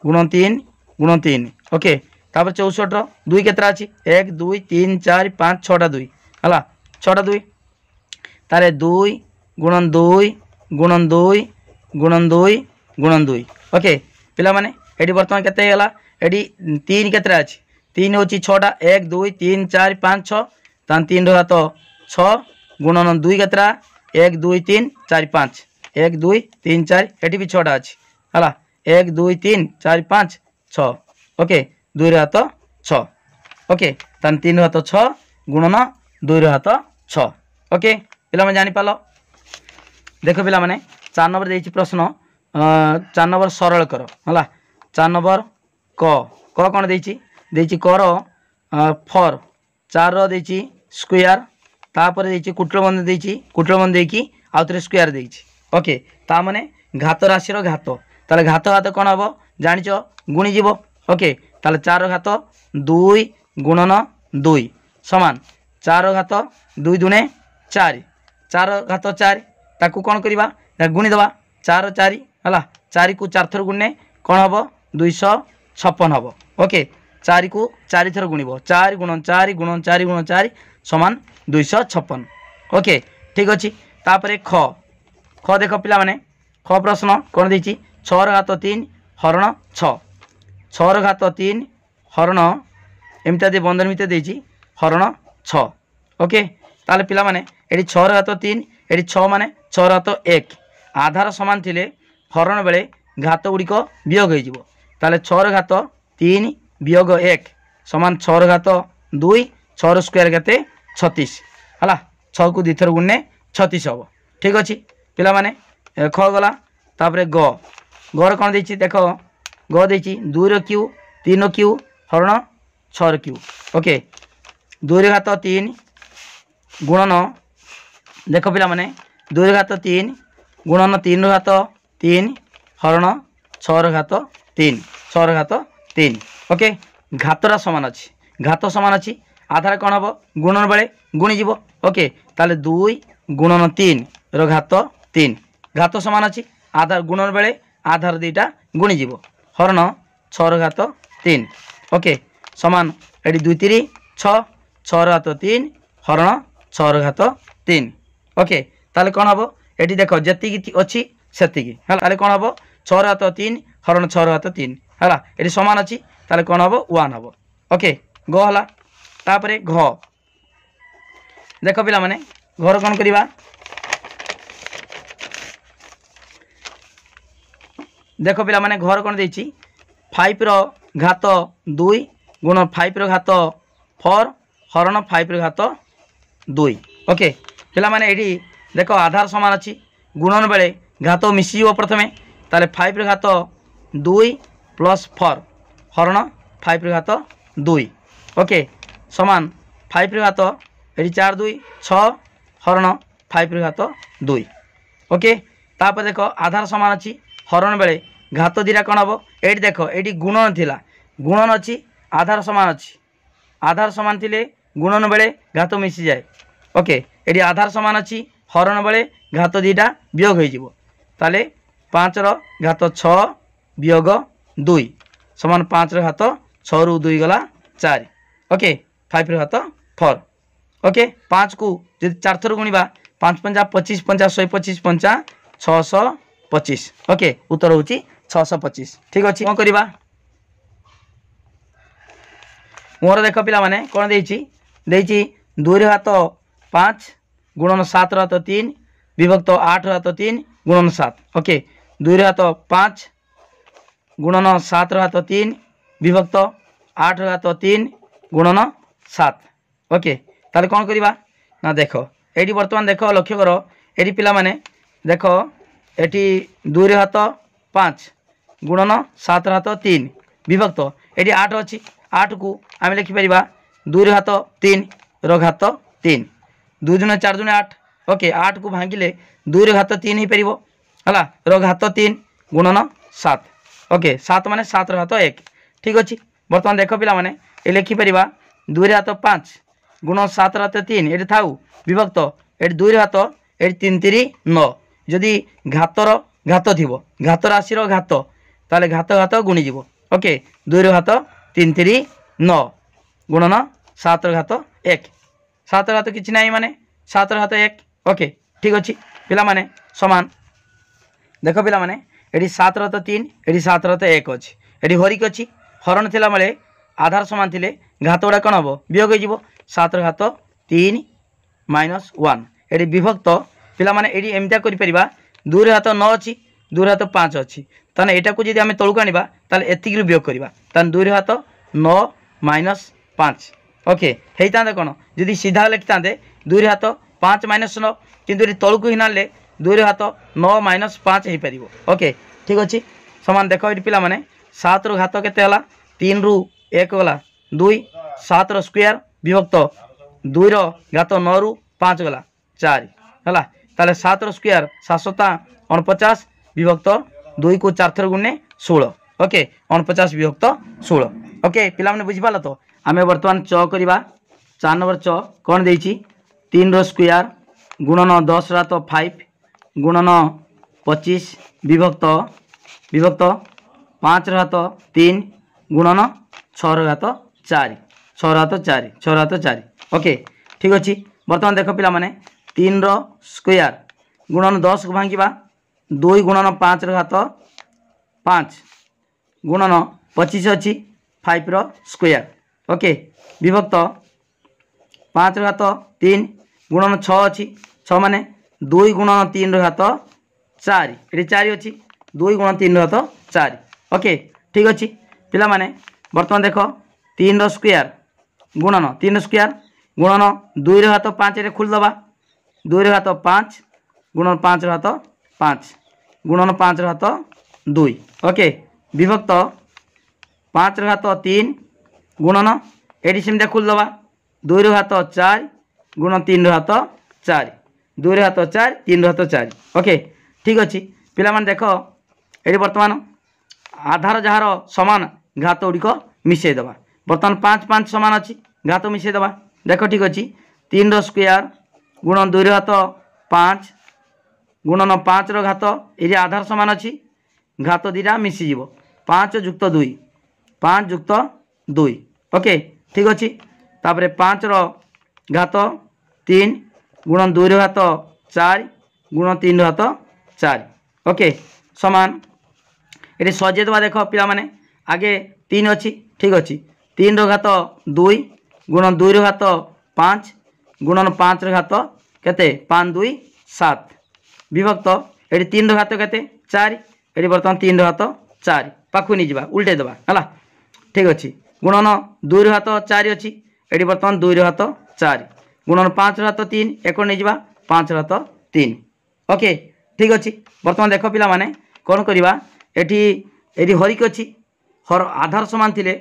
गुण 3 गुण 3 ओके तापर 64 रो 2 केतरा अछि 1 2 3 4 5 6 टा 2 हला 6 टा 2 तारे 2 गुणन 2 गुणन 2 गुणन 2 गुणन 2 ओके पिला माने एडी वर्तमान केते हैला एडी 3 केतरा अछि 3 होची 6 टा 1 2 3 4 5 6 तान 3 रो तो 6 गुणन 2 केतरा 1 2 3 4 5 1 2 3 4 एटी भी 6 टा अछि हला 1 2 3 4 5 6 ओके 2 रो तो 6 ओके तान 3 रो तो 6 गुणन 2 रो तो 6 ओके पिला माने जानि पालो देखो पिला माने 4 नंबर देछि प्रश्न 4 नंबर सरल करो हला 4 नंबर क कोन देछि कर 4 4 रो देछि स्क्वायर तापर देछि कुटलबंध देछि कुटलबंध देकी आउतरे स्क्वायर देछि ओके ता माने घात राशि रो घात ताले घात घात कोन हबो जानिचो गुणी जीवो ओके ताले 4 रो घात 2 गुणन 2 समान 4 रो घात 2 दुने 4 4 घात 4 ताकू कोन करबा गुणी दबा 4 4 हला 4 को 4 थर गुणने कोन हबो 256 हबो ओके 4 को 4 थर गुणिबो 4 गुणन 4 गुणन 4 गुणन 4 समान 256 ओके ठीक अछि तापरे ख ख देखो पिला माने ख प्रश्न कोन देछि 6 रो घात 3 हरण 6 6 रो घात 3 हरण एमता दे बंधन मिते देछि हरण 6 ओके ताले पिला माने एडी 6 रो घात 3 एडी 6 माने 6 रो घात 1 आधार समान थिले हरण बेले घात गुड़िक वियोग हो ताले 6 रो घात 3 वियोग 1 समान 6 रो घात 2 6 रो स्क्वायर केते 36 हला 6 को 2 थर गुणने 36 हबो ठीक अछि पिला माने ख गला तापरे ग गर कोन देछि देखो ग देछि 2 रो क्यू 3 रो क्यू हरण 6 रो क्यू ओके 2 रो घात 3 गुणन देखो पिला माने 2 रो घात 3 गुणन 3 रो घात 3 हरण 6 रो घात 3 6 रो घात 3 ओके घातरा समान अछि आधार कोन हबो गुणन बेले गुणी जीवो ओके ताले 2 गुणन 3 रो घात 3 घात समान अछि आधार गुणन बेले आधार दुईटा गुणी जीवो हरण 6 रो घात 3 ओके समान एडी 2 3 6 6 रो घात 3 हरण 6 रो घात 3 ओके ताले कोन हबो एडी देखो जति की अछि सेति की हला ताले कोन हबो 6 रो घात 3 हरण 6 रो घात 3 हला एडी समान अछि ताले कोन हबो 1 हबो ओके ग हला तापरे घ देख पिला माने घर कौन करवा देख पिला माने घर कौन देछि 5 रो घात 2 गुण 5 रो घात 4 हरण 5 रो घात 2। ओके पिला माने एडी देख आधार समान अच्छी गुणन बेले घात मिसी प्रथमे ताले 5 रो घात 2 प्लस 4 हरण 5 रो घात 2। ओके समान 5 रो घात एडी 4 2 6 हरण 5 रो घात 2। ओके तापर देख आधार समान अच्छी हरण बेले घात दीटा कौन हम ये देख ये गुणन थिला गुणन अच्छी आधार समान अच्छी आधार समान थिले गुणन बेले घात मिसी जाए। ओके ये आधार समान अच्छी हरण बेले घात दीटा वियोग हो ताले 5 रो घात 6 वियोग 2 समान 5 रो घात 6 रु 2 गला 4। ओके 5 रो घात 4। ओके 5 को जो 4 थर गुणा 5 पंजा 25 पंजा 125 पंजा 625। ओके उत्तर हूँ 625। ठीक अच्छे कौन करवा मोर देख पिला माने कौन देछि 2 रो घात 5 गुणन 7 रो घात 3 विभक्त 8 रो घात 3 गुणन 7। ओके 2 रो घात 5 गुणन 7 रो घात 3 विभक्त 8 रो घात 3 गुणन 7। ओके ताले कौन करवा ना देख ये बर्तमान देख लक्ष्य कर ये पिला माने देख ये 2 रो घात 5 गुणन 7 रो घात 3 विभक्त ये 8 अच्छी 8 को आम लिखिपर 2 रो घात 3 रो घात 3 2 दूने 4 दूने 8। ओके 8 को भांगिले 2 रो घात 3 हो पार रो घात 3 गुणन 7। ओके 7 माने 7 रो घात 1। ठीक अच्छे बर्तमान देख पिला माने ये लिखिपर 2 रो घात 5 गुण 7 रो घात 3 ये थाऊ विभक्त ये 2 रो घात ये 3 3 9 जदि घातर घात थी घात राशि घात ताले घात घात गुणीज। ओके 2 रो घात 3 3 9 गुणन 7 रो घात 1 7 रो घात किछि नाही माने 7 रो घात 1। ओके ठीक अच्छे पिला माने समान देख पिला माने ये 7 रो घात 3 ये 7 रो घात 1 अच्छी ये हरिक अच्छी हरण थिला बेले आधार समान थिले घात गुड़ा कौन हम वियोग हो 7 रो घात 3 माइनस 1 ये विभक्त पिला माने ये एमतिया करि परिबा 2 रो घात 9 अच्छी 2 रो घात 5 अच्छी ताने एटा को जदि आमे तळुक आनिबा ताले एतिक रु वियोग करिबा ताने 2 रो घात 9 माइनस 5। ओके हेइतांदे कोन जदि सीधा लिखितांदे 2 रो घात 5 माइनस 9 किंतु ये तळुक हिनाले 2 रो घात 9 माइनस 5 हे परिबो। ओके ठीक अछि समान देखो ये पिला माने 7 रो घात केते हला 3 रु 1 गला 2 7 रो स्क्वायर विभक्त 2 रो घात 9 रु 5 गला 4 हला ताले 7 रो स्क्वायर 7 49 विभक्त 2 को 4 थर गुणे 16। ओके 49 विभक्त 16। ओके पिला माने बुझी पाला तो आमे वर्तमान च करबा 4 नंबर च कोन देछि 3 रो स्क्वायर गुणन 10 रो घात 5 गुणन 25 विभक्त विभक्त 5 रो घात 3 गुणन 6 रो घात 4 6 रो घात 4 6 रो घात 4। ओके ठीक अच्छे बर्तमान देख पिला माने 3 रो स्क्वायर गुणन 10 को भांगिबा 2 गुणन 5 रो घात 5 गुणन 25 अच्छी 5 रो स्क्वायर। ओके विभक्त 5 रो घात 3 गुणन 6 अच्छी 6 माने 2 गुणन 3 रो घात 4 ये 4 अच्छी 2 गुणन 3 रो घात 4। ओके ठीक अच्छे पिला माने बर्तमान देख 3 रो स्क्वायर गुणन 3 रो स्क्वायर गुणन 2 रो घात 5 रे खोल दबा 2 रो घात 5 गुणन 5 रो घात 5 गुणन 5 रो घात 2। ओके विभक्त 5 रो घात 3 गुणन एडी सेम खोल दबा 2 रो घात 4 गुणन 3 रो घात 4 2 रो घात 4 3 रो घात 4। ओके ठीक अच्छे पिला माने देख ये बर्तमान आधार जार समान घात गुड़िक मिसई दबा बर्तमान 5 5 समान अच्छी घात मिसई दबा देख ठीक अच्छे 3 रो स्क्वायर गुणन 2 रो घात 5 गुणन 5 रो घात ये आधार समान अच्छी घात दीटा मिसीज 5 जुक्त 2 5 जुक्त 2। ओके ठीक अच्छे तापर 5 रो घात 3 गुणन 2 रो घात 4 गुणन 3 रो घात 4। ओके समान ये सजे दबा देख पिला माने आगे 3 अच्छी ठीक अच्छे 3 रो घात 2 गुणन 2 रो घात 5 गुणन 5 घात केते 5 2 7 विभक्त ये 3 घात केते 4 ये बर्तमान 3 घात 4 पाखु नहीं जावा उल्टे देवा है ठीक अच्छे गुणन 2 घात 4 अच्छी ये बर्तमान 2 घात 4 गुणन 5 घात 3 एक नहीं जावा 5 घात 3 ओके ठीक अच्छे बर्तमान देख पिला माने कौन करवा एटी हरिक अच्छी हर आधार समान थिले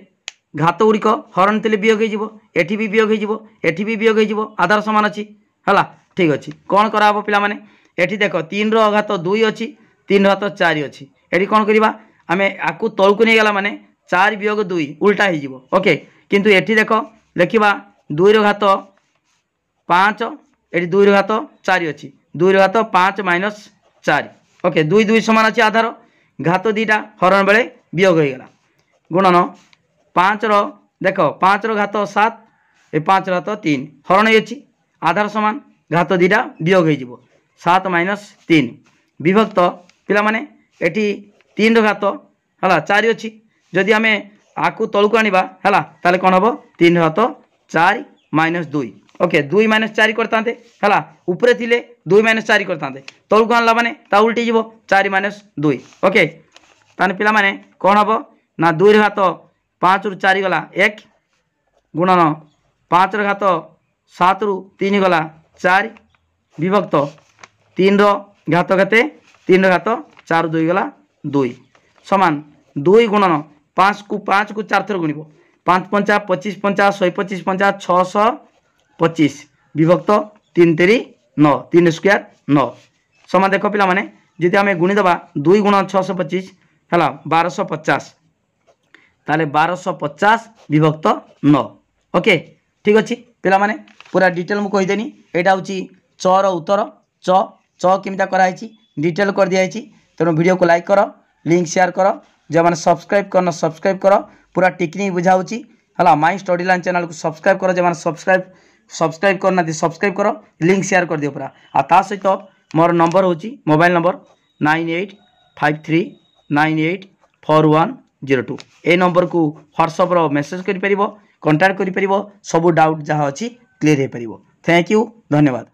घात गुड़िक हरण थे वियोग हो एटी भी वियोग हो एटी भी वियोग हो आधार समान अच्छी है ठीक अच्छे कौन कराब पिला माने एटी देख 3 घात 2 अच्छी 3 घात 4 अच्छी एटी कौन करवा आम आपको तौक नहीं गला माने 4 वियोग 2 उल्टा हो ओके किंतु एटी देख लिखा 2 घात 5 ये 2 घात 4 अच्छी 2 घात 5 माइनस 4 ओके 2 2 समान अच्छी आधार घात 2टा हरण बेले वियोग हो गला गुणन 5 देख 5 घात 7 ये 5 घात 3 हरण अच्छी आधार समान घात 2टा वियोग हो 7 माइनस 3 विभक्त पिला माने एटी 3 घात है 4 अच्छी जदि आम आपको तौक आना है कौन हम 3 घात 4 माइनस 2 ओके 2 माइनस 4 करता है उपरे थिले 2 माइनस 4 करता तौक आनला माने ता उल्टी जीव 4 माइनस 2 ओके ताने पिला माने कौन हम ना 2 घात 5 रु 4 गला 1 गुणन 5 घात 7 रु 3 गला 4 विभक्त 3 घात केते 3 घात 4 2 गला 2 समान 2 गुणन 5 को 4 थर गुणिब 5 पंचा 25 पंचा 125 पंचा 625 विभक्त 3 3 9 3 स्क्वायर 9 समान देख पिला माने जदि आम गुणीदबा 2 गुण 625 है 1250 ताले 1250 विभक्त 9 ओके ठीक अच्छे पिला माने पूरा डिटेल मुझे कहीदेनी यहाँ हूँ चर उत्तर च केमिता कराई डिटेल कर दिखाई तेणु वीडियो को लाइक कर लिंक शेयर कर जो मैंने सब्सक्राइब करना सब्सक्राइब कर पूरा टेक्निक बुझाऊँगी है माई स्टडी लाइन चैनल को सब्सक्राइब कर जो मैंने सब्सक्राइब करना सब्सक्राइब कर लिंक शेयर कर दियो पूरा आ सहित मोर नंबर हूँ मोबाइल नंबर 9853984102 ए नंबर को व्हाट्सएप रो मेसेज कर पारिबो कांटेक्ट कर पारिबो सब डाउट जहाँ अच्छी क्लियर हो पारिबो थैंक यू धन्यवाद।